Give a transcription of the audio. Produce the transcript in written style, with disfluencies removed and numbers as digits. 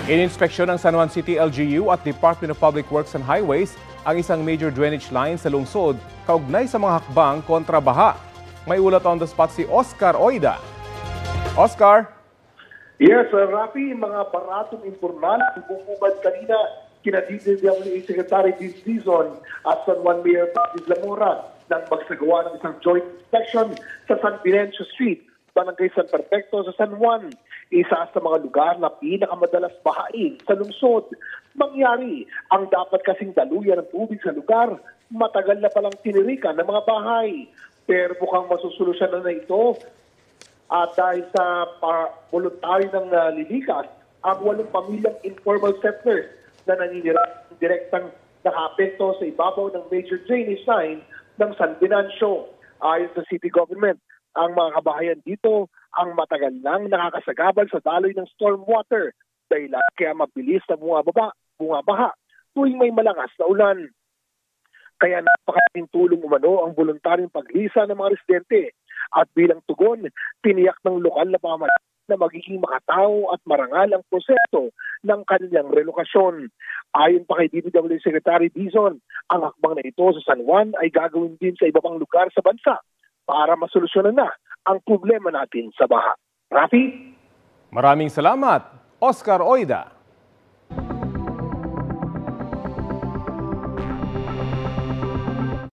Ininspeksyon ng San Juan City LGU at Department of Public Works and Highways ang isang major drainage line sa lungsod kaugnay sa mga hakbang kontra baha. May ulat on the spot si Oscar Oida. Oscar? Yes, Rafi, mga baratong informal bumubad kanina kina DPWH Secretary Vince Dizon at San Juan Mayor Patrice Lamora nang magsagawa ng isang joint inspection sa San Venancio Street, Barangay San Perfecto sa San Juan. Isa sa mga lugar na pinakamadalas bahain sa lungsod. Mangyari, ang dapat kasing daluyan ng tubig sa lugar, matagal na palang tinirikan ng mga bahay. Pero mukhang masusolusyonan na ito at dahil sa voluntary ng lilikas, ang 8 pamilyang informal settlers na naninirahan direktang nakaapekto sa ibabaw ng major drainage line ng San Venancio. Ayon sa city government, ang mga kabahayan dito ang matagal nang nakakasagabal sa daloy ng storm water dahil kaya mabilis na bumabaha tuwing may malakas na ulan. Kaya napakalaking tulong umano ang voluntaryong paglisa ng mga residente at bilang tugon, tiniyak ng lokal na pamahalaan na magiging makatao at marangal ang proseso ng kanilang relokasyon. Ayon pa kay DPWH Secretary Dizon, ang hakbang na ito sa San Juan ay gagawin din sa iba pang lugar sa bansa para masolusyonan na ang problema natin sa baha. Rafi? Maraming salamat, Oscar Oida.